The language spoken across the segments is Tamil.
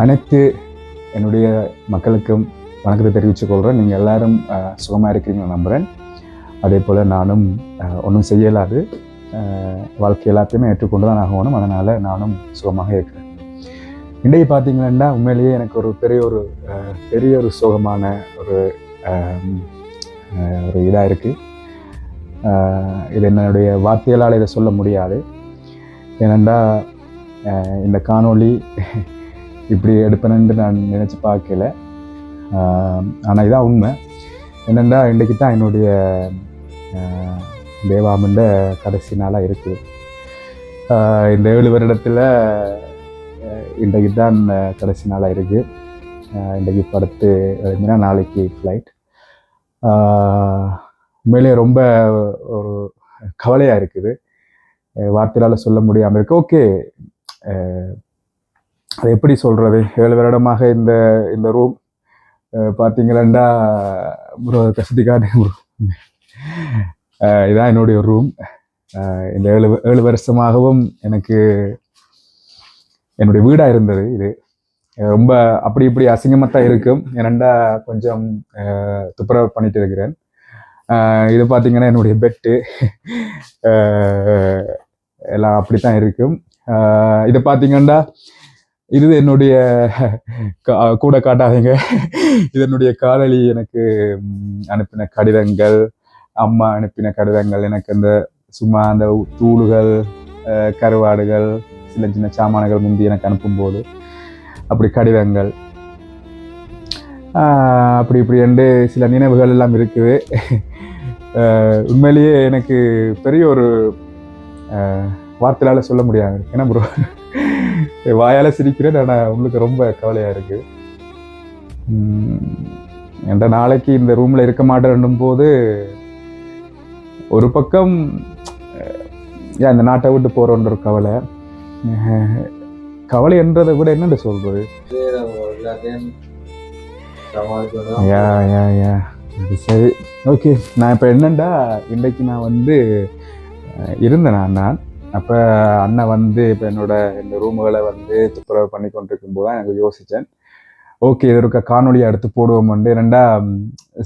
அனைத்து என்னுடைய மக்களுக்கும் வணக்கத்தை தெரிவித்துக் கொள்கிறேன். நீங்கள் எல்லாரும் சுகமாக இருக்கிறீங்கன்னு நம்புகிறேன். அதே போல் நானும் ஒன்றும் செய்யலாது, வாழ்க்கை எல்லாத்தையுமே ஏற்றுக்கொண்டு தான் ஆகணும். அதனால் நானும் சுகமாக இருக்கிறேன். இன்றைக்கு பார்த்தீங்கன்னா உண்மையிலேயே எனக்கு ஒரு பெரிய ஒரு சுகமான ஒரு இதாக இருக்குது. இது என்னுடைய வார்த்தைகளால் இதை சொல்ல முடியாது. ஏனெண்டா இந்த காணொளி இப்படி எடுப்பேன்னு நான் நினச்சி பார்க்கல. ஆனால் இதான் உண்மை. என்னென்னா இன்றைக்கு தான் என்னுடைய தேவாமின்ற கடைசி நாளாக இருக்குது. இந்த 7 வருடத்தில் இன்றைக்கு தான் கடைசி நாளாக இருக்குது. இன்றைக்கு படுத்து நாளைக்கு ஃப்ளைட். உண்மையிலே ரொம்ப ஒரு கவலையாக இருக்குது, வார்த்தையால் சொல்ல முடியாமல் இருக்குது. ஓகே, அது எப்படி சொல்கிறது, 7 வருடமாக இந்த ரூம் பார்த்தீங்களா ப்ரோ, கஷ்டத்தி காட்டு ப்ரோ. இதான் என்னுடைய ரூம். இந்த 7 வருஷமாகவும் எனக்கு என்னுடைய வீடாக இருந்தது. இது ரொம்ப அப்படி இப்படி அசிங்கமாக தான் இருக்கும். ஏனெண்டா கொஞ்சம் துப்புரவு பண்ணிட்டு இருக்கிறேன். இது பார்த்தீங்கன்னா என்னுடைய பெட்டு எல்லாம் அப்படித்தான் இருக்கும். இதை பார்த்தீங்கன்னா இது என்னுடைய கூட காட்டாதீங்க, இது என்னுடைய காதலி எனக்கு அனுப்பின கடிதங்கள், அம்மா அனுப்பின கடிதங்கள். எனக்கு அந்த சும்மா அந்த தூளுகள், கருவாடுகள், சின்ன சின்ன சாமான்கள் முந்தி எனக்கு அனுப்பும்போது அப்படி கடிதங்கள், அப்படி இப்படி என்று சில நினைவுகள் எல்லாம் இருக்குது. உண்மையிலேயே எனக்கு பெரிய ஒரு வார்த்தையால் சொல்ல முடியாது. ஏன்னா ப்ரோ, வாயால் சிரிக்கிறேன், ஆனால் உங்களுக்கு ரொம்ப கவலையாக இருக்குது. என்ற நாளைக்கு இந்த ரூமில் இருக்க மாட்டேன்னும் போது ஒரு பக்கம் இந்த நாட்டை விட்டு போகிறோன்ற ஒரு கவலை என்றதை விட என்னென்னு சொல்கிறது, சரி ஓகே. நான் இப்போ என்னண்டா, இன்றைக்கு நான் இருந்தேன். நான் அப்போ அண்ணன் இப்போ இந்த ரூமுகளை துப்புரவு பண்ணி கொண்டிருக்கும் போது தான் எனக்கு யோசித்தேன், ஓகே இது ஒரு காணொலியாக எடுத்து போடுவோம். ரெண்டா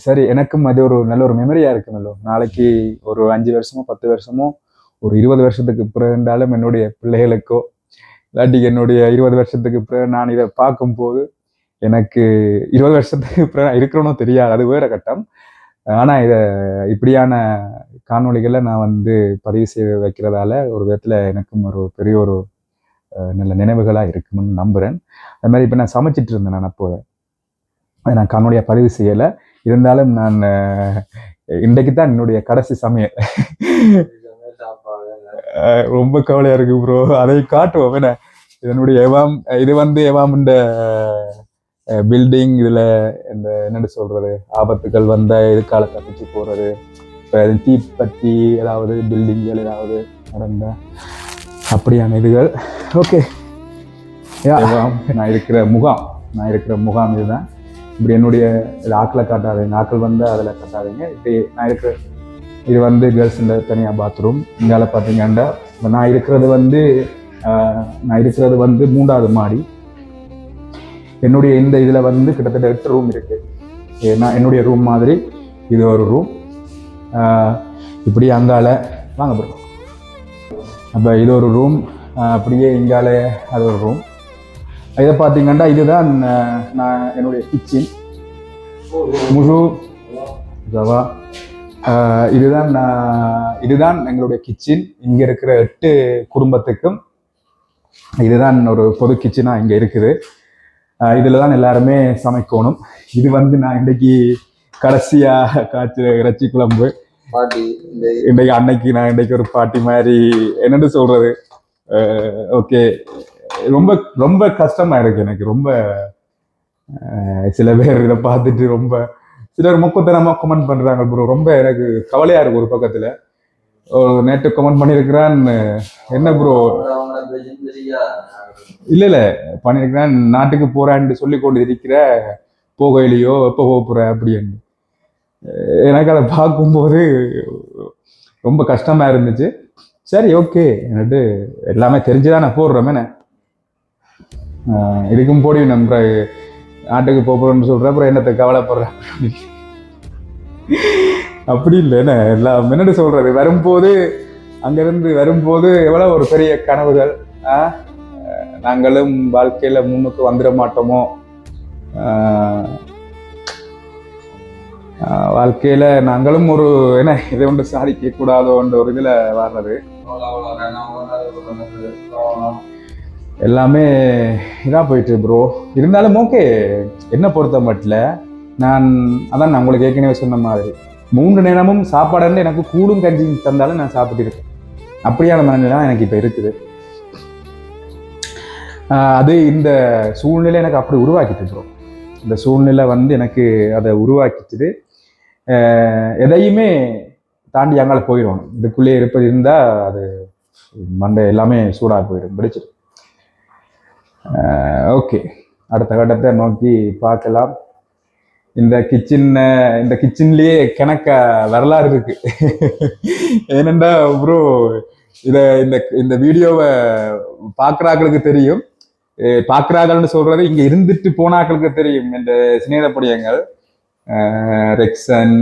சரி, எனக்கும் அது ஒரு நல்ல ஒரு மெமரியாக இருக்குமல்லோ. நாளைக்கு ஒரு 5 வருஷமோ 10 வருஷமோ ஒரு 20 வருஷத்துக்கு பிறகு இருந்தாலும் என்னுடைய பிள்ளைகளுக்கோ இல்லாட்டி என்னுடைய 20 வருஷத்துக்கு பிறகு நான் இதை பார்க்கும்போது எனக்கு 20 வருஷத்துக்கு பிறகு நான் இருக்கிறோனோ தெரியாது, அது வேறு கட்டம். ஆனால் இதை இப்படியான காணொலிகளை நான் பதிவு செய்து வைக்கிறதால ஒரு விதத்தில் எனக்கும் ஒரு பெரிய ஒரு நல்ல நினைவுகளாக இருக்குன்னு நம்புகிறேன். அது மாதிரி இப்போ நான் சமைச்சிட்டு இருந்தேன். நான் அப்போ நான் காணொலியாக பதிவு செய்யலை, இருந்தாலும் நான் இன்றைக்கு தான் என்னுடைய கடைசி சமையல். ரொம்ப கவலையாக இருக்குது ப்ரோ, அதை காட்டுவோம். என்ன இதனுடைய இது எவாமுண்ட பில்டிங். இதில் இந்த என்னென்னு சொல்கிறது, ஆபத்துகள் இதுக்கால தப்பிச்சு போகிறது, இப்போ தீப்பற்றி ஏதாவது பில்டிங்கள் ஏதாவது நடந்த அப்படியான இதுகள். ஓகே, நான் இருக்கிற முகாம் இதுதான். இப்படி என்னுடைய ஆக்களை காட்டாதீங்க, ஆக்கள் அதில் காட்டாதீங்க. இப்படி நான் இருக்கிற இது கேர்ள்ஸ் இந்த தனியாக பாத்ரூம். இங்கால பார்த்தீங்கன்னா நான் இருக்கிறது 3வது மாடி. என்னுடைய இந்த இதில் கிட்டத்தட்ட 8 ரூம் இருக்குது. ஏன்னா என்னுடைய ரூம் மாதிரி இது ஒரு ரூம். இப்படி அங்கால வாங்க ப்ரோ, அப்போ இது ஒரு ரூம். அப்படியே இங்கால அது ஒரு ரூம். இதை பார்த்தீங்கன்னா இதுதான் நான் என்னுடைய கிச்சன் முழு ஜவா. இதுதான் எங்களுடைய கிச்சன். இங்கே இருக்கிற 8 குடும்பத்துக்கும் இதுதான் ஒரு பொது கிச்சனாக இங்கே இருக்குது. இதில் தான் எல்லாருமே சமைக்கணும். இது நான் இன்றைக்கி கடைசியாக காய்ச்ச இறைச்சி குழம்பு இன்றைக்கு அன்னைக்கு நான் இன்றைக்கு ஒரு பாட்டி மாதிரி என்னென்னு சொல்கிறது. ஓகே, ரொம்ப ரொம்ப கஷ்டமாக இருக்குது எனக்கு. ரொம்ப சில பேர் இதை பார்த்துட்டு ரொம்ப சிலர் மொக்கத்தனமாக கமெண்ட் பண்ணுறாங்க ப்ரோ. ரொம்ப எனக்கு கவலையாக இருக்குது. ஒரு பக்கத்தில் நேற்று கமெண்ட் பண்ணியிருக்கிறான், என்ன ப்ரோ இல்லை பண்ணியிருக்கிறேன், நாட்டுக்கு போகிறான்னு சொல்லி கொண்டு இருக்கிற, போகையிலையோ எப்போ போகிற அப்படின்னு. எனக்கு அதை பார்க்கும்போது ரொம்ப கஷ்டமாக இருந்துச்சு. சரி ஓகே, என்னட்டு எல்லாமே தெரிஞ்சுதான் நான் போடுறோமே. இதுக்கும் போடி நம்ம நாட்டுக்கு போகிறோம்னு சொல்கிறேன், அப்புறம் என்னத்தை கவலைப்படுறேன். அப்படி இல்லை, என்ன எல்லாம் என்னென்னு சொல்கிறது, வரும்போது அங்கேருந்து வரும்போது எவ்வளோ ஒரு பெரிய கனவுகள். நாங்களும் வாழ்க்கையில் முன்னுக்கு வந்துட மாட்டோமோ, வாழ்க்கையில் நாங்களும் ஒரு என்ன இதை ஒன்று சாதிக்க கூடாதோன்ற ஒரு இதில் வர்றது எல்லாமே இதாக போயிட்டு ப்ரோ. இருந்தாலும் ஓகே, என்ன பொறுத்த மட்டும் நான் அதான் உங்களுக்கு ஏற்கனவே சொன்ன மாதிரி 3 நேரமும் சாப்பாடு எனக்கு கூடும் கஞ்சி தந்தாலும் நான் சாப்பிட்டு இருக்கேன். அப்படியான மனநிலை எனக்கு இப்போ இருக்குது. அது இந்த சூழ்நிலை எனக்கு அப்படி உருவாக்கிட்டு ப்ரோ. இந்த சூழ்நிலை வந்து எனக்கு அதை உருவாக்கிட்டு எதையுமே தாண்டி அங்கால போயிடணும். இதுக்குள்ளே இருப்பது இருந்தால் அது மண்டை எல்லாமே சூடாக போயிடும், பிடிச்சிடும். ஓகே, அடுத்த கட்டத்தை நோக்கி பார்க்கலாம். இந்த கிச்சன்லேயே கணக்க வரலாறு இருக்கு. ஏனெண்டா ப்ரோ, இந்த வீடியோவை பார்க்குறாக்களுக்கு தெரியும், பார்க்குறாங்கன்னு சொல்றது இங்கே இருந்துட்டு போனாக்களுக்கு தெரியும். இந்த சிநேகப்படியங்கள் ரெக்ஸன்,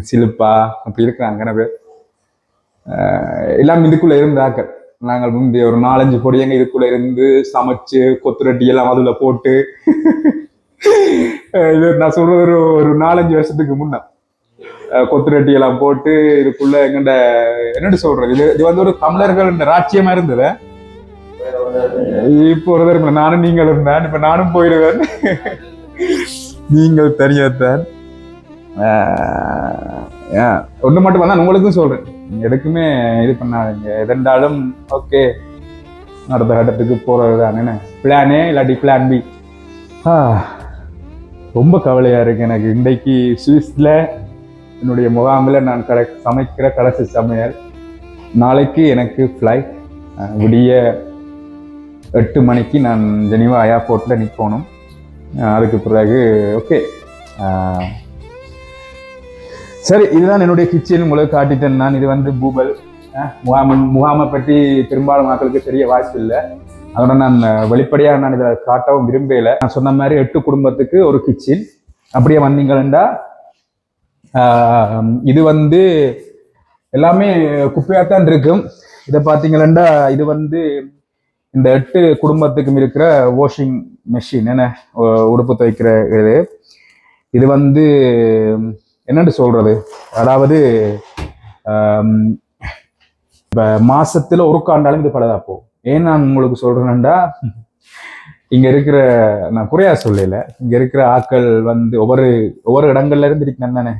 சிலுப்பா அப்படி இருக்கிறாங்க நிறைய பேர். எல்லாம் இதுக்குள்ள இருந்தாக்கள். நாங்கள் முந்தைய ஒரு 4-5 பொடியங்க இதுக்குள்ள இருந்து சமைச்சு கொத்துரட்டி எல்லாம் அதுல போட்டு இது நான் சொல்றது ஒரு 4-5 வருஷத்துக்கு முன்ன கொத்துரட்டி எல்லாம் போட்டு இதுக்குள்ள எங்கண்ட என்னன்னு சொல்றது, இது வந்து ஒரு தமிழர்கள் ராட்சியமா இருந்தது. இப்போ ஒரு தடவை நானும் நீங்கள் இருந்தேன், இப்ப நானும் போயிடுவேன், நீங்கள் தனியாத்தான். ஒன்று மட்டும் வந்தா உங்களுக்கும் சொல்றேன், எதுக்குமே இது பண்ணாதீங்க. எதென்றாலும் ஓகே, அடுத்த கட்டத்துக்கு போறது தான் என்ன பிளானே இல்லாட்டி பிளான் பி. ரொம்ப கவலையா இருக்கு எனக்கு. இன்றைக்கு சுவிஸ்ல என்னுடைய முகாமில் நான் சமைக்கிற கடைசி சமையல். நாளைக்கு எனக்கு ஃப்ளைட், விடிய 8 மணிக்கு நான் ஜெனீவா ஏர்போர்ட்ல நிற்கணும். அதுக்கு பிறகு ஓகே சரி, இதுதான் என்னுடைய கிச்சன். உங்களுக்கு காட்டிட்டேன் நான். இது வந்து பூபல் முகாமை பற்றி பெரும்பாலும் மக்களுக்கு தெரிய வாய்ப்பு இல்லை, அதோட நான் வெளிப்படையாக நான் இதை காட்டவும் விரும்பல. நான் சொன்ன மாதிரி 8 குடும்பத்துக்கு ஒரு கிச்சன். அப்படியே வந்தீங்கன்னா இது வந்து எல்லாமே குப்பையாத்தான் இருக்கும். இதை பார்த்தீங்கன்னா இது வந்து இந்த 8 குடும்பத்துக்கும் இருக்கிற வாஷிங் மெஷின், என்ன உடுப்பு துவைக்கிற இது வந்து என்னன்னு சொல்றது, அதாவது இப்ப மாசத்துல ஒரு காண்டாலும் இது பலதா போகும். ஏன் நான் உங்களுக்கு சொல்றேன்னா, இங்க இருக்கிற, நான் குறையா சொல்லல, இங்க இருக்கிற ஆட்கள் வந்து ஒவ்வொரு இடங்கள்ல இருந்து இருக்கணும் தானே.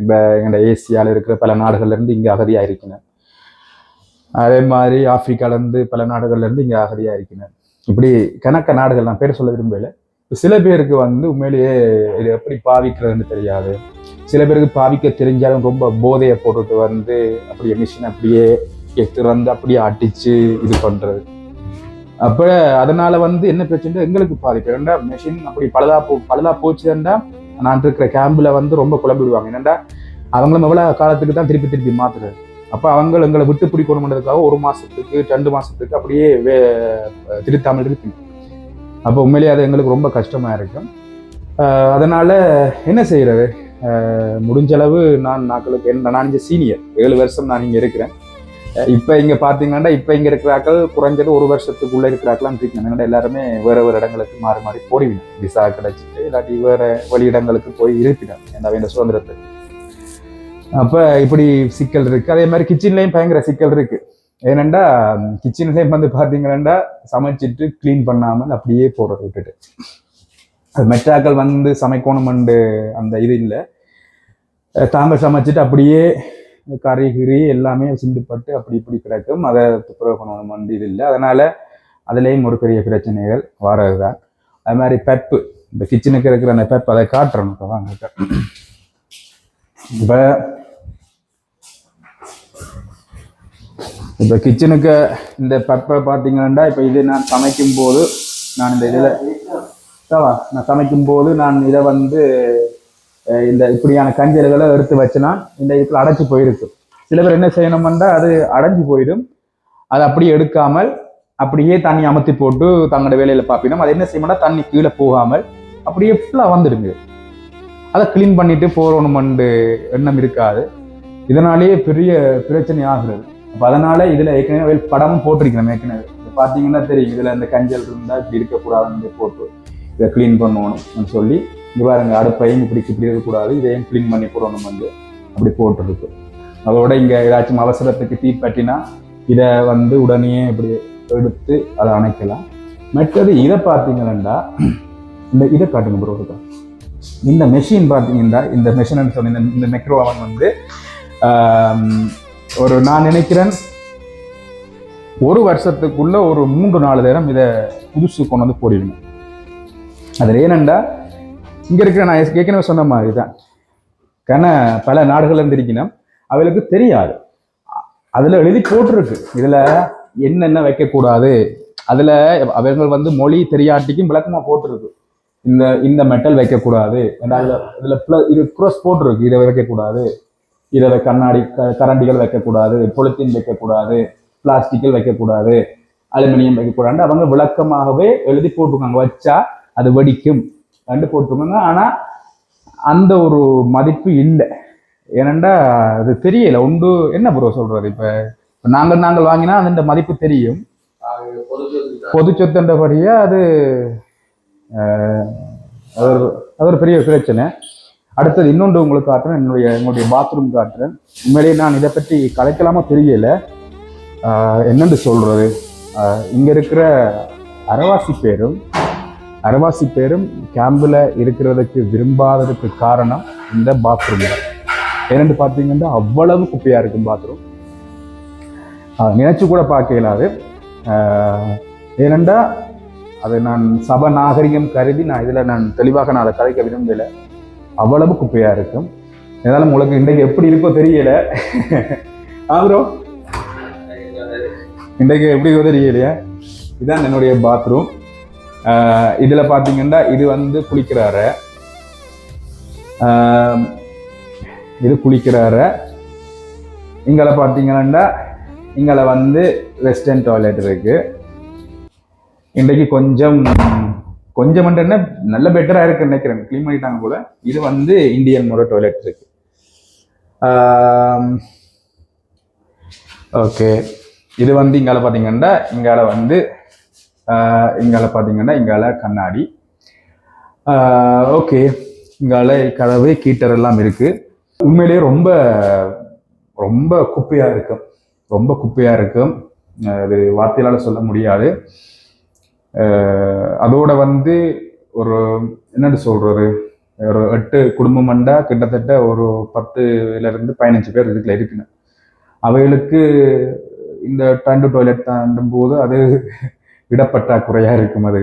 இப்ப எங்க ஏசியால இருக்கிற பல நாடுகள்ல இருந்து இங்க அகதியா இருக்கணும். அதே மாதிரி ஆப்பிரிக்கால இருந்து பல நாடுகள்ல இருந்து இங்க அகதியா இருக்கணும். இப்படி கணக்க நாடுகள், நான் பேர் சொல்ல விரும்பல. சில பேருக்கு வந்து உண்மையிலேயே இது எப்படி பாவிக்கிறதுன்னு தெரியாது. சில பேருக்கு பாவிக்க தெரிஞ்சாலும் ரொம்ப போதையை போட்டுட்டு வந்து அப்படியே மிஷின் அப்படியே திறந்து அப்படியே அடிச்சு இது பண்றது. அப்ப அதனால வந்து என்ன பிரச்சனை, எங்களுக்கு பாதிப்பு. ஏன்னா மெஷின் அப்படி பழுதா போச்சுன்னா நான் இருக்கிற கேம்பில் வந்து ரொம்ப குழம்பிடுவாங்க. என்னண்டா அவங்களும் எவ்வளவு காலத்துக்கு தான் திருப்பி மாத்துறது. அப்ப அவங்க எங்களை விட்டு பிடிக்கணும்ன்றதுக்காக 1 மாசத்துக்கு 2 மாசத்துக்கு அப்படியே திருத்தாமல் இருக்கு. அப்போ உண்மையிலேயே அது எங்களுக்கு ரொம்ப கஷ்டமா இருக்கும். அதனால என்ன செய்யறது, முடிஞ்சளவு நான் இங்கே சீனியர், 7 வருஷம் நான் இங்கே இருக்கிறேன். இப்போ இங்கே பார்த்தீங்கன்னா இப்போ இங்கே இருக்கிறாக்கள் குறைஞ்சது 1 வருஷத்துக்குள்ளே இருக்கிறாக்கெல்லாம் ட்ரீட்மெண்ட் எல்லாருமே வேறு இடங்களுக்கு மாறி போடுவீங்க. விசா கிடைச்சிட்டு இல்லாட்டி வேறு வெளியிடங்களுக்கு போய் இருப்பினேன் இந்த சுதந்திரத்துக்கு. அப்போ இப்படி சிக்கல் இருக்கு. அதே மாதிரி கிச்சன்லேயும் பயங்கர சிக்கல் இருக்கு. ஏனெண்டா கிச்சன்லேயும் வந்து பார்த்தீங்கன்னா சமைச்சிட்டு க்ளீன் பண்ணாமல் அப்படியே போடுறது விட்டுட்டு, அது மெட்டாக்கள் வந்து சமைக்கணுமெண்டு அந்த இது இல்லை. தாங்க சமைச்சிட்டு அப்படியே கறி எல்லாமே சிந்துப்பட்டு அப்படி இப்படி கிடக்கும். அதை துப்புரவு பண்ணணும் இது இல்லை. அதனால அதுலேயும் ஒரு பெரிய பிரச்சனைகள் வர்றது தான். அது மாதிரி பெப்பு, இந்த கிச்சனுக்கு இருக்கிற அந்த பெப், அதை காட்டுறோம் வாங்க. இப்போ கிச்சனுக்கு இந்த பெப்பை பார்த்தீங்கன்னா, இப்போ இது நான் சமைக்கும் போது நான் இந்த இதில் நான் இதை வந்து இந்த இப்படியான கஞ்சல்களை எடுத்து வச்சுனா இந்த இதுக்குள்ள அடைச்சி போயிருக்கு. சில பேர் என்ன செய்யணும்னா அது அடைஞ்சு போயிடும், அதை அப்படியே எடுக்காமல் அப்படியே தண்ணி அமர்த்தி போட்டு தங்களோட வேலையில பார்ப்பினோம். அது என்ன செய்யணும்னா தண்ணி கீழே போகாமல் அப்படியே ஃபுல்லாக வந்துடுங்க. அதை கிளீன் பண்ணிட்டு போறோணுமெண்டு எண்ணம் இருக்காது. இதனாலேயே பெரிய பிரச்சனை ஆகுறது. அப்போ அதனால இதுல ஏற்கனவே படமும் போட்டிருக்கிறோம். ஏற்கனவே பார்த்தீங்கன்னா தெரியும், இதுல இந்த கஞ்சல் இருந்தால் இப்படி இருக்கக்கூடாதுன்னு போட்டு இதை கிளீன் பண்ணணும்னு சொல்லி இங்கே பாருங்க, அடுப்பையும் இப்படி இருக்கக்கூடாது, இதையும் கிளீன் பண்ணி போடணும் வந்து அப்படி போட்டுருக்கு. அதோட இங்கே ஏதாச்சும் அவசரத்துக்கு தீ பற்றினா இதை வந்து உடனே இப்படி எடுத்து அதை அணைக்கலாம். மற்றது இதை பார்த்தீங்கன்னா இதை காட்டுங்க ப்ரோ. இந்த மெஷின் பார்த்தீங்கன்னா இந்த மெஷின் சொன்ன இந்த மைக்ரோ அவன் வந்து ஒரு நான் நினைக்கிறேன் ஒரு வருஷத்துக்குள்ள ஒரு 3-4 நேரம் இதை புதுசு கொண்டு வந்து போடிடணும். அதில் ஏனெண்டா இங்கே இருக்கிற நான் ஏற்கனவே சொன்ன மாதிரி தான், கன பல நாடுகள் இருந்திருக்கணும் அவளுக்கு தெரியாது. அதில் எழுதி போட்டிருக்கு இதில் என்னென்ன வைக்கக்கூடாது. அதில் அவர்கள் வந்து மொழி தெரியாட்டிக்கும் விளக்கமாக போட்டிருக்கு, இந்த மெட்டல் வைக்கக்கூடாது, இதில் இது க்ரோஸ் போட்டிருக்கு, இதை வைக்கக்கூடாது, இதை கண்ணாடி கரண்டிகள் வைக்கக்கூடாது, பொலித்தீன் வைக்கக்கூடாது, பிளாஸ்டிக்கல் வைக்கக்கூடாது, அலுமினியம் வைக்கக்கூடாது. அவங்க விளக்கமாகவே எழுதி போட்டிருக்காங்க. வச்சா அது வெடிக்கும் கண்டு போட்டிருக்காங்க. ஆனால் அந்த ஒரு மதிப்பு இல்லை. ஏனண்டா அது தெரியல உண்டு. என்ன ப்ரோ சொல்றது? இப்போ நாங்கள் வாங்கினா அந்த மதிப்பு தெரியும், பொது சொத்துன்றபடியா அது ஒரு பெரிய பிரச்சனை. அடுத்தது இன்னொன்று உங்களுக்கு காட்டுறேன், என்னுடைய பாத்ரூம் காட்டுறேன். உண்மையிலேயே நான் இதை பற்றி கலைக்கலாமா தெரியல. என்னென்று சொல்றது, இங்க இருக்கிற அரவாசி பேரும் கேம்பில் இருக்கிறதுக்கு விரும்பாததுக்கு காரணம் இந்த பாத்ரூம் தான். ஏனென்று பார்த்தீங்கன்னா அவ்வளவு குப்பையா இருக்கும் பாத்ரூம், நினைச்சு கூட பார்க்க இயலாது. ஏனெண்டா அதை நான் சப நாகரிகம் கருதி நான் தெளிவாக அதை கதைக்க விரும்பல. அவ்வளவு குப்பையா இருக்கும். இதனால உங்களுக்கு இன்றைக்கு எப்படி இருக்கோ தெரியல. ப்ரோ இன்றைக்கு எப்படி தெரியலையா? இதுதான் என்னுடைய பாத்ரூம். இதுல பாத்தீங்கன்னா இது வந்து குளிக்கிறார, இது குளிக்கிறார. இங்கால பாத்தீங்கன்னா இங்கால வந்து வெஸ்டர்ன் டாய்லெட் இருக்கு. இன்றைக்கு கொஞ்சம் என்ன நல்ல பெட்டரா இருக்கு நினைக்கிறேன், கிளீன் பண்ணிட்டாங்க போல. இது வந்து இந்தியன் முறை டாய்லெட் இருக்கு. ஓகே, இது வந்து இங்கால பாத்தீங்கன்னா இங்கால கண்ணாடி. ஓகே, இங்கால கதவு கீட்டர் எல்லாம் இருக்கு. உண்மையிலேயே ரொம்ப ரொம்ப குப்பையா இருக்கும். அது வார்த்தையால சொல்ல முடியாது. அதோட வந்து ஒரு என்னன்னு சொல்றது, ஒரு 8 குடும்பம் மண்டா கிட்டத்தட்ட ஒரு 10-15 பேர் இதுக்குள்ள இருக்குன்னு. அவைகளுக்கு இந்த டாய்லெட் தாண்டும் போது அது இடப்பற்றாக்குறையா இருக்கும். அது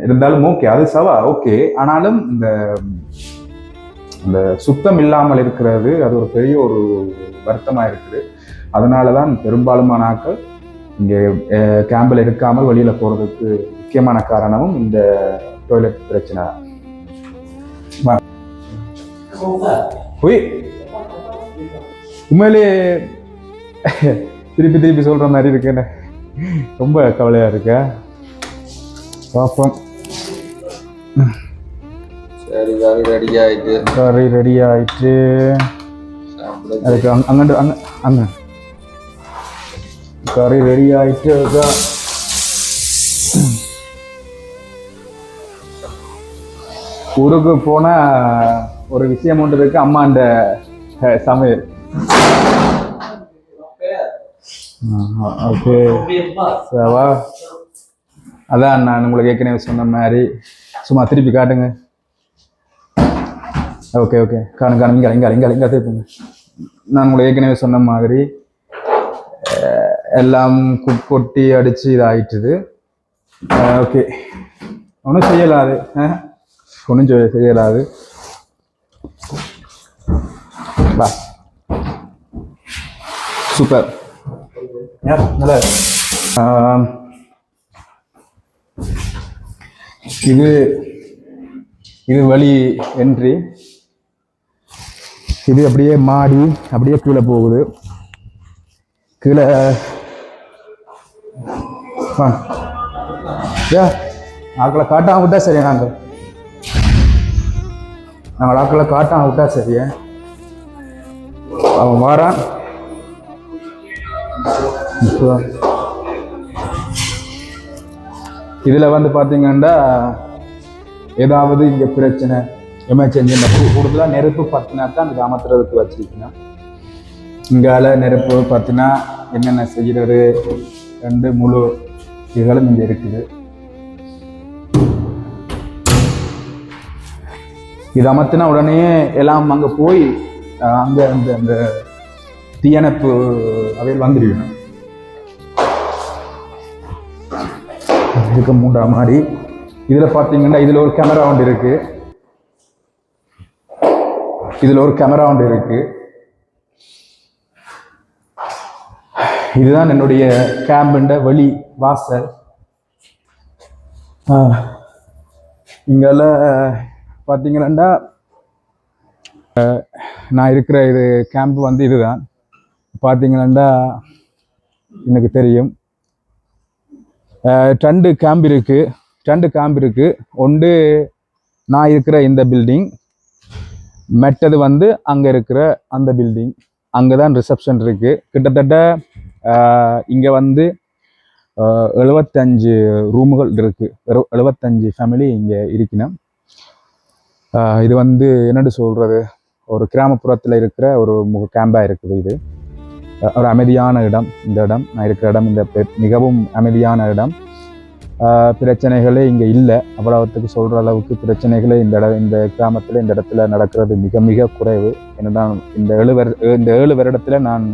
இருந்தாலும் ஓகே, அது சவா ஓகே. ஆனாலும் இந்த சுத்தம் இல்லாமல் இருக்கிறது அது ஒரு பெரிய ஒரு வருத்தமா இருக்குது. அதனாலதான் பெரும்பாலுமான ஆட்கள் இங்கே கேம்பில் இருக்காமல் வெளியில போறதுக்கு முக்கியமான காரணமும் இந்த டாய்லெட் பிரச்சனை. உண்மையிலே திருப்பி சொல்ற மாதிரி இருக்கு, ரொம்ப கவலையா இருக்க. பாப்போம். கறி ரெடி ஆயிட்டு அதுக்கு அங்க கறி ரெடி ஆயிட்டு ஊருக்கு போன ஒரு விஷயம் ஒன்று இருக்கு, அம்மாண்ட சமையல். ஓகே, சவா. அதான் நான் உங்களுக்கு ஏற்கனவே சொன்ன மாதிரி சும்மா திருப்பி காட்டுங்க. ஓகே காணுங்க இங்க திருப்புங்க. நான் உங்களுக்கு ஏற்கனவே சொன்ன மாதிரி எல்லாம் கொட்டி அடிச்சு இதாயிட்டுது. ஓகே, ஒன்றும் செய்யலாது, பா. சூப்பர். இது வழி என்ட்ரி. இது அப்படியே மாடி அப்படியே கீழே போகுது. கீழே ஏ ஆக்களை காட்டாம விட்டா சரியா நாங்கள் ஆக்களை காட்டாம விட்டா சரியா அவன் வாரான். இதில் வந்து பார்த்தீங்கன்னா ஏதாவது இங்கே பிரச்சனை எமர்ஜென்சி கூடுதலாக நெருப்பு பற்றினா தான் அந்த கிராமத்துறதுக்கு வச்சிருக்கணும். இங்கால நெருப்பு பற்றினா என்னென்ன செய்கிறது ரெண்டு முழு இதுகளும் இங்கே இருக்குது. இது அமர்த்தினா உடனே எல்லாம் அங்கே போய் அங்கே அந்த அந்த தீயணைப்பு அவையில் வந்துடுவேன். இதுக்கு மூன்றாம் மாடி. இதில் பார்த்தீங்கன்னா இதில் ஒரு கேமரா ஒன்று இருக்கு. இதில் ஒரு கேமரா ஒன்று இருக்கு. இதுதான் என்னுடைய கேம்புண்ட வெளி வாசல். இங்கால பார்த்தீங்கன்னா நான் இருக்கிற இது கேம்ப் வந்து இதுதான். பார்த்தீங்கன்னா எனக்கு தெரியும் 2 கேம்ப் இருக்கு. 2 கேம்ப் இருக்கு. ஒன்று நான் இருக்கிற இந்த பில்டிங், மெட்டது வந்து அங்கே இருக்கிற அந்த பில்டிங். அங்கே தான் ரிசப்ஷன் இருக்கு. கிட்டத்தட்ட இங்கே வந்து 75 ரூமுகள் இருக்கு. 75 ஃபேமிலி இங்கே இருக்கணும். இது வந்து என்னென்னு சொல்றது, ஒரு கிராமப்புறத்தில் இருக்கிற ஒரு கேம்பாக இருக்குது. இது ஒரு அமைதியான இடம். இந்த இடம் நான் இருக்கிற இடம் இந்த மிகவும் அமைதியான இடம். பிரச்சனைகளே இங்கே இல்லை. அவ்வளவுத்துக்கு சொல்கிற அளவுக்கு பிரச்சனைகளே இந்த கிராமத்தில் இந்த இடத்துல நடக்கிறது மிக மிக குறைவு. என்னதான் இந்த 7 வருடத்தில் நான்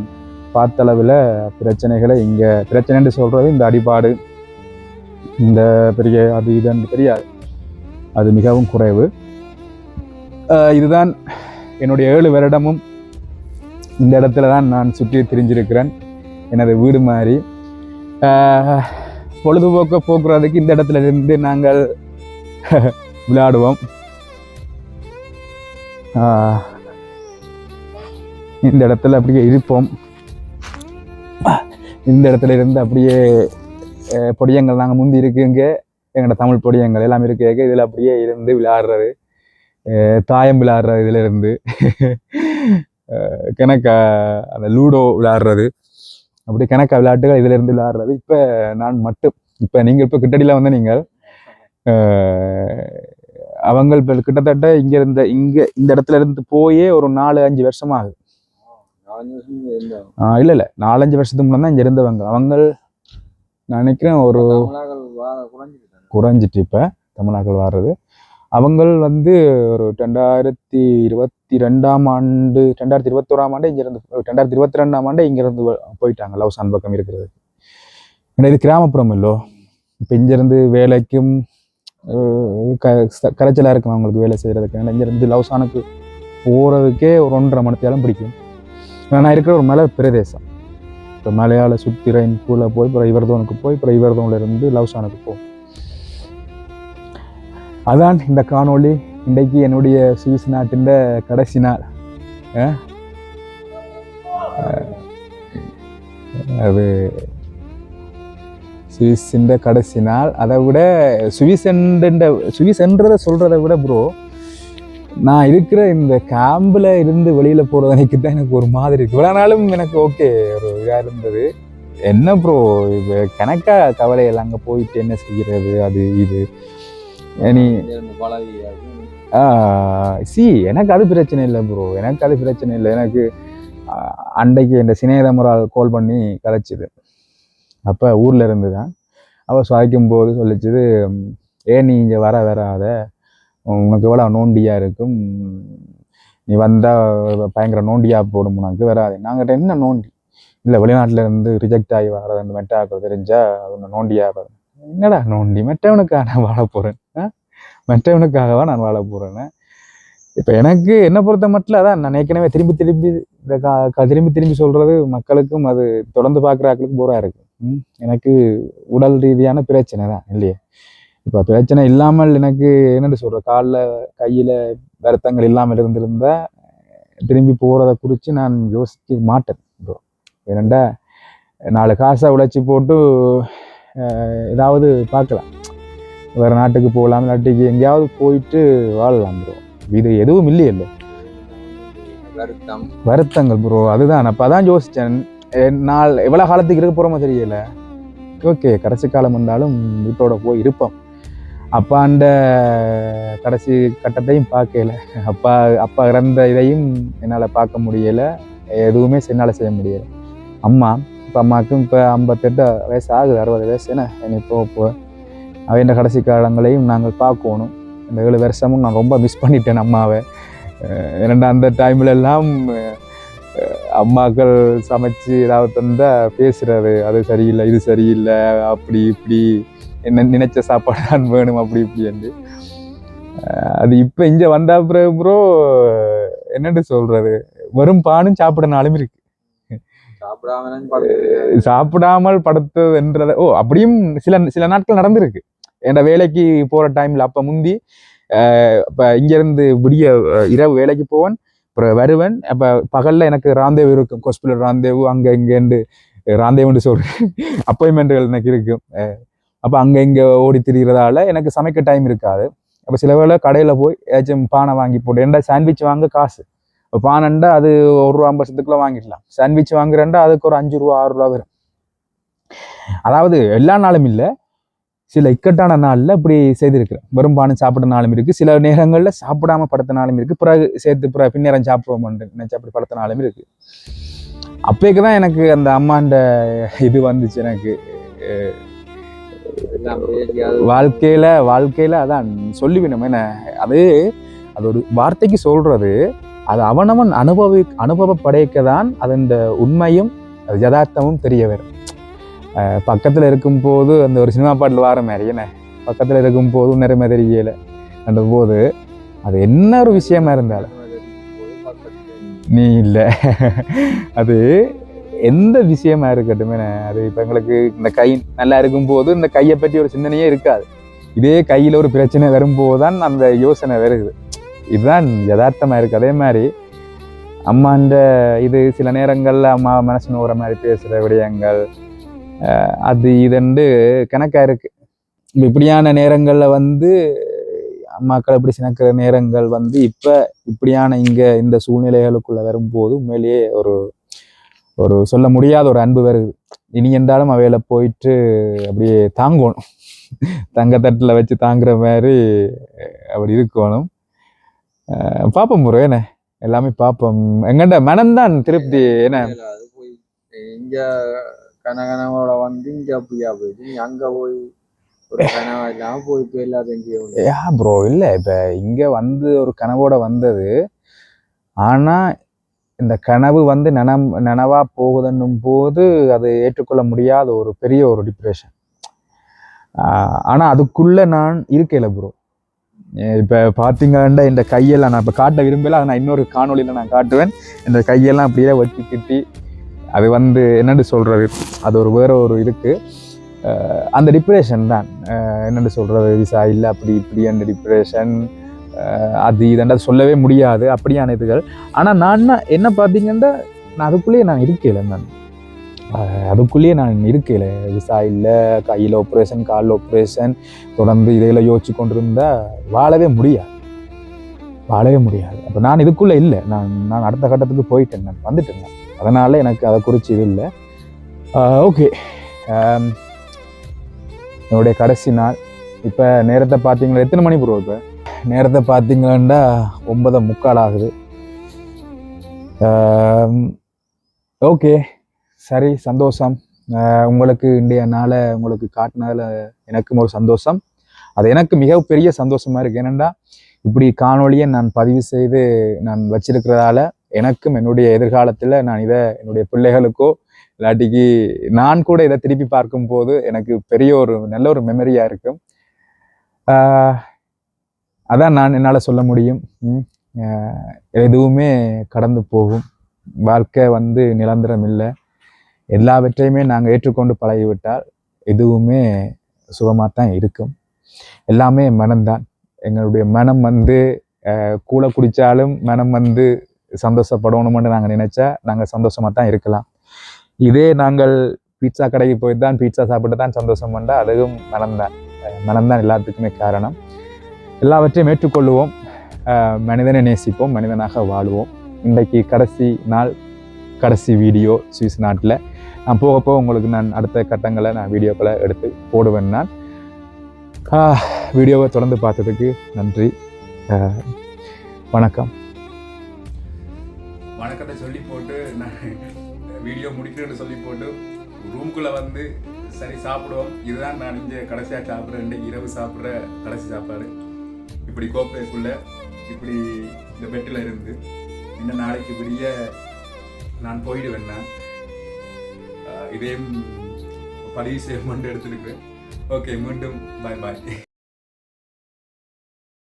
பார்த்த அளவில் பிரச்சனைகளை இங்கே பிரச்சனைன்னு சொல்கிறது இந்த அடிபாடு இந்த பெரிய அது இதுன்னு தெரியாது. அது மிகவும் குறைவு. இதுதான் என்னுடைய 7 வருடமும் இந்த இடத்துல தான் நான் சுற்றி திரிஞ்சிருக்கிறேன். எனது வீடு மாதிரி. பொழுதுபோக்க போக்குறதுக்கு இந்த இடத்துல இருந்து நாங்கள் விளையாடுவோம். இந்த இடத்துல அப்படியே இருப்போம். இந்த இடத்துல இருந்து அப்படியே பொடியங்கள் நாங்கள் முந்தி இருக்குங்க. எங்களோட தமிழ் பொடியங்கள் எல்லாம் இருக்கு. இதில் அப்படியே இருந்து விளையாடுறது, தாயம் விளையாடுறது, இதுல இருந்து கணக்கா அந்த லூடோ விளையாடுறது, அப்படி கணக்கா விளையாட்டுகள் இதுல இருந்து விளையாடுறது. இப்போ நான் மட்டும் இப்போ நீங்கள் இப்போ கிட்டடியில் வந்து நீங்கள் அவங்க கிட்டத்தட்ட இங்கே இந்த இடத்துல இருந்து போயே ஒரு 4-5 வருஷம் ஆகுது. இல்லை 4-5 வருஷத்துக்கு முன்னாடி தான் இங்கே இருந்தவங்க. அவங்க நான் நினைக்கிறேன் ஒரு குறைஞ்சிட்டு இப்போ தமிழாக்கள் வாடுறது. அவங்க வந்து ஒரு 2022ஆம் ஆண்டு 2021ஆம் ஆண்டு இங்கிருந்து 2022ஆம் ஆண்டு இங்கிருந்து போயிட்டாங்க லவுசான் பக்கம் இருக்கிறது. ஏன்னா இது கிராமப்புறம் இல்லோ. இப்போ இங்கிருந்து வேலைக்கும் கரைச்சலாக இருக்கும் அவங்களுக்கு வேலை செய்கிறதுக்கு. ஏன்னா இங்கிருந்து லவுசானுக்கு போகிறதுக்கே ஒரு 1.5 மணி நேரம் பிடிக்கும். நான் இருக்கிற ஒரு மலை பிரதேசம். இப்போ மலையாள சுற்றி ரெயின் பூல போய் அப்புறம் இவர்தோனுக்கு போய் அப்புறம் இவர்தோனில் இருந்து லவுசானுக்கு போகும். அதான் இந்த காணொளி. இன்றைக்கு என்னுடைய சுவிஸ் நாட்டின் கடைசி நாள். அது சுவிஸின் கடைசி நாள். அதை விட சுவிஸ்ன்றதை சொல்கிறத விட ப்ரோ, நான் இருக்கிற இந்த கேம்பில் இருந்து வெளியில் போகிறது எனக்கு தான் எனக்கு ஒரு மாதிரி இருக்குது. இவ்வளோ நாளும் எனக்கு ஓகே ஒரு இதாக இருந்தது. என்ன ப்ரோ இப்போ கணக்கா கவலையில் அங்கே போயிட்டு என்ன செய்கிறது அது இது. எனக்கு அது பிரச்சனை இல்லை ப்ரோ. எனக்கு அது பிரச்சனை இல்லை. எனக்கு அன்றைக்கு இந்த சிநேகமுறால் கால் பண்ணி கதைச்சிது. அப்போ ஊரில் இருந்து தான் அவள் சுவாய்க்கும் போது சொல்லிச்சுது, ஏன் நீ இங்கே வராத, உனக்கு எவ்வளோ நோண்டியாக இருக்கும், நீ வந்தால் பயங்கர நோண்டியாக போடும், உனக்கு வராது. நாங்கள் என்ன நோண்டி இல்லை, வெளிநாட்டில் இருந்து ரிஜெக்ட் ஆகி வர்றது அந்த மெட்டாக்கள் தெரிஞ்சால் அது நோண்டியாக. என்னடா நோண்டி, மெட்டவனுக்காக நான் வாழ போகிறேன், மெட்டவனுக்காகவா நான் வாழ போகிறேன்னு. இப்போ எனக்கு என்ன பொறுத்த மட்டும் அதான் நான் ஏற்கனவே திரும்பி இந்த திரும்பி சொல்கிறது மக்களுக்கும் அது தொடர்ந்து பார்க்குற ஆக்களுக்கு போராக இருக்குது. எனக்கு உடல் ரீதியான பிரச்சனை தான் இல்லையே. இப்போ பிரச்சனை இல்லாமல் எனக்கு என்னென்னு சொல்கிற காலில் கையில் வருத்தங்கள் இல்லாமல் இருந்திருந்தால் திரும்பி போகிறத குறித்து நான் யோசிக்க மாட்டேன் ப்ரோ. ஏனெண்டா 4 காசை உழைச்சி போட்டு ஏதாவது பார்க்கலாம், வேறு நாட்டுக்கு போகலாம், இல்லாட்டிக்கு எங்கேயாவது போயிட்டு வாழலாம் ப்ரோ. இது எதுவும் இல்லையல்ல வருத்தங்கள் ப்ரோ. அதுதான் அப்போ அதான் யோசித்தேன், நாள் எவ்வளோ காலத்துக்கு இருக்க போகிறோமோ தெரியல. ஓகே, கடைசி காலம் வந்தாலும் வீட்டோட போய் இருப்போம். அப்பாண்ட கடைசி கட்டத்தையும் பார்க்கல, அப்பா இறந்த இதையும் என்னால் பார்க்க முடியலை, எதுவுமே என்னால் செய்ய முடியலை. இப்போ அம்மாவுக்கும் இப்போ 58 வயசு ஆகுது, 60 வயசு என்ன என்னை இப்போ அவையின் கடைசி காலங்களையும் நாங்கள் பார்க்கணும். இந்த 7 வருஷமும் நான் ரொம்ப மிஸ் பண்ணிட்டேன் அம்மாவை. ஏன்னா அந்த டைம்லெல்லாம் அம்மாக்கள் சமைச்சு ஏதாவது தந்தால் பேசுகிறது, அது சரியில்லை இது சரியில்லை அப்படி இப்படி, என்ன நினைச்ச சாப்பாடு தான் வேணும் அப்படி இப்படி என்று. அது இப்போ இங்கே வந்த பிறகு ப்ரோ என்னென்னு சொல்கிறது, வெறும் பானும் சாப்பிடனாலும் இருக்கு, சாப்பிடாமல் படுத்ததுன்றத அப்படியும் சில நாட்கள் நடந்திருக்கு. என் வேலைக்கு போகிற டைமில் அப்போ முந்தி இப்போ இங்கேருந்து விடிய இரவு வேலைக்கு போவேன், அப்புறம் வருவேன். அப்போ பகலில் எனக்கு ராந்தேவு இருக்கும், ஹாஸ்பிட்டல் ராந்தேவு, அங்கே இங்கேண்டு ராந்தேவுன்னு சொல்கிறேன், அப்பாயின்மெண்ட்டுகள் எனக்கு இருக்கும். அப்போ அங்கே இங்கே ஓடி திரிகிறதால எனக்கு சமைக்க டைம் இருக்காது. அப்போ சில வேளை கடையில் போய் ஏதாச்சும் பானை வாங்கி போட்டு, ஏன்டா சாண்ட்விச் வாங்க காசு, இப்போ பானண்டா அது ₹1.50 வாங்கிடலாம், சாண்ட்விச் வாங்குறேன்டா அதுக்கு ஒரு ₹5 ₹6 வரும். அதாவது எல்லா நாளும் இல்லை, சில இக்கட்டான நாளில் இப்படி செய்திருக்கிறேன். வெறும் பானை சாப்பிட்ட நாளும் இருக்குது, சில நேரங்களில் சாப்பிடாம படுத்த நாளும் இருக்குது, பிறகு சேர்த்து பின்னேரம் சாப்பிடுவோம்னு நினச்சி அப்படி படுத்த நாளும் இருக்குது. அப்போக்கு தான் எனக்கு அந்த அம்மாண்ட இது வந்துச்சு எனக்கு வாழ்க்கையில அதான் சொல்லிவிடும். என்ன அது ஒரு வார்த்தைக்கு சொல்றது, அது அவனவன் அனுபவப்படைக்க தான் அதன் உண்மையும் அது யதார்த்தமும் தெரிய வரும். பக்கத்தில் இருக்கும்போது அந்த ஒரு சினிமா பாட்டில் வார மாதிரி என்ன, பக்கத்தில் இருக்கும்போது நிறைய தெரியல அந்த போது அது என்ன ஒரு விஷயமா இருந்தாலும் நீ இல்லை, அது எந்த விஷயமா இருக்கட்டுமே, அது இப்போ எங்களுக்கு இந்த கை நல்லா இருக்கும்போது இந்த கையை பற்றி ஒரு சிந்தனையே இருக்காது, இதே கையில் ஒரு பிரச்சனை வரும்போது தான் அந்த யோசனை வருது. இதுதான் யதார்த்தமாக இருக்குது. அதே மாதிரி அம்மாண்ட இது சில நேரங்களில் அம்மா மனசு நோகிற மாதிரி பேசுகிற விடயங்கள் அது இதுண்டு கணக்காக இருக்குது. இப்படியான நேரங்களில் அம்மாக்கள் இப்படி சினக்கிற நேரங்கள் இப்போ இப்படியான இங்கே இந்த சூழ்நிலைகளுக்குள்ளே வரும்போது உண்மையிலேயே ஒரு சொல்ல முடியாத ஒரு அன்பு வருது. இனி என்றாலும் அவையில போயிட்டு அப்படியே தாங்கணும், தங்கத்தட்டில் வச்சு தாங்குற மாதிரி அப்படி இருக்கணும். பார்ப்போம் ப்ரோ, என்ன எல்லாமே பார்ப்போம். எங்கண்ட மனம்தான் திருப்தி. என்ன இங்க கனகனவோட இங்க அப்படியா போயிட்டு அங்க போய் ஒரு கனவா இல்லாம போயிட்டு எல்லாத்தையும் ப்ரோ. இல்லை இப்போ இங்கே ஒரு கனவோட வந்தது, ஆனால் இந்த கனவு நனவா போகுதுன்னும் போது அது ஏற்றுக்கொள்ள முடியாத ஒரு பெரிய ஒரு டிப்ரெஷன். ஆனால் அதுக்குள்ள நான் இருக்கல ப்ரோ. இப்போ பார்த்தீங்கன்னா இந்த கையெல்லாம் நான் இப்போ காட்ட விரும்பல, அதை நான் இன்னொரு காணொலியில் நான் காட்டுவேன். இந்த கையெல்லாம் அப்படியே வெட்டி கிட்டி அது என்னென்னு சொல்கிறது, அது வேற ஒரு இருக்குது. அந்த டிப்ரெஷன் தான் என்னென்னு சொல்கிறது, விசா இல்லை அப்படி இப்படி அந்த டிப்ரெஷன், அது இதெல்லாம் சொல்லவே முடியாது அப்படியான இதுகள். ஆனால் நான் என்ன பார்த்தீங்கன்னா நான் அதுக்குள்ளேயே நான் இருக்கல, நான் இருக்கல. விசா இல்லை, கையில் ஆப்ரேஷன், காலில் ஆப்ரேஷன், தொடர்ந்து இதையெல்லாம் யோசிச்சு கொண்டிருந்தா வாழவே முடியாது. அப்போ நான் இதுக்குள்ளே இல்லை, நான் அடுத்த கட்டத்துக்கு போயிட்டேன், நான் வந்துட்டேன். அதனால் எனக்கு அதை குறித்து இது இல்லை. ஓகே, என்னுடைய கடைசி நாள். இப்போ நேரத்தை பார்த்தீங்களா, எத்தனை மணி ப்ரோ? இப்போ நேரத்தை பார்த்தீங்கன்னா 9:45 ஆகுது. ஓகே, சரி, சந்தோஷம். உங்களுக்கு இன்றைய நாளை உங்களுக்கு காட்டினதில் எனக்கும் ஒரு சந்தோஷம். அது எனக்கு மிகப்பெரிய சந்தோஷமாக இருக்குது. ஏனெண்டா இப்படி காணொலியை நான் பதிவு செய்து நான் வச்சிருக்கிறதால எனக்கும் என்னுடைய எதிர்காலத்தில் நான் இதை என்னுடைய பிள்ளைகளுக்கோ இல்லாட்டிக்கு நான் கூட இதை திருப்பி பார்க்கும்போது எனக்கு பெரிய நல்ல ஒரு மெமரியாக இருக்கும். அதான் நான் என்னால் சொல்ல முடியும். எதுவுமே கடந்து போகும், வாழ்க்கை நிரந்தரம் இல்லை. எல்லாவற்றையுமே நாங்கள் ஏற்றுக்கொண்டு பழகிவிட்டால் எதுவுமே சுகமாக தான் இருக்கும். எல்லாமே மனம்தான். எங்களுடைய மனம் கூழ குடித்தாலும் மனம் சந்தோஷப்படணும்னு நாங்கள் நினச்சா நாங்கள் சந்தோஷமாக தான் இருக்கலாம். இதே நாங்கள் பீட்சா கடைக்கு போய் தான் பீட்சா சாப்பிட்டு தான் சந்தோஷம் பண்ணா அதுவும் மனம்தான் எல்லாத்துக்குமே காரணம். எல்லாவற்றையும் ஏற்றுக்கொள்ளுவோம், மனிதனை நேசிப்போம், மனிதனாக வாழுவோம். இன்றைக்கு கடைசி நாள், கடைசி வீடியோ சுவிஸ் நாட்டில். நான் போக போக உங்களுக்கு நான் அடுத்த கட்டங்களை நான் வீடியோக்களை எடுத்து போடுவேன். நான் வீடியோவை தொடர்ந்து பார்த்ததுக்கு நன்றி. வணக்கம். வணக்கத்தை சொல்லி போட்டு நான் வீடியோ முடிக்கிறேன்னு சொல்லி போட்டு ரூம்குள்ளே வந்து சரி சாப்பிடுவோம். இதுதான் நான் இங்கே கடைசியாக சாப்பிட்றேன், இன்றைக்கு இரவு சாப்பிட்ற கடைசி சாப்பாடு. இப்படி கோப்பைக்குள்ளே இப்படி இந்த பெட்டில் இருந்து இன்னும் நாளைக்கு விடிய நான் போயிடுவேன். நான் இதையும் பதிவு செய்ய மட்டும் எடுத்துருக்கேன். ஓகே, மீண்டும் பாய்.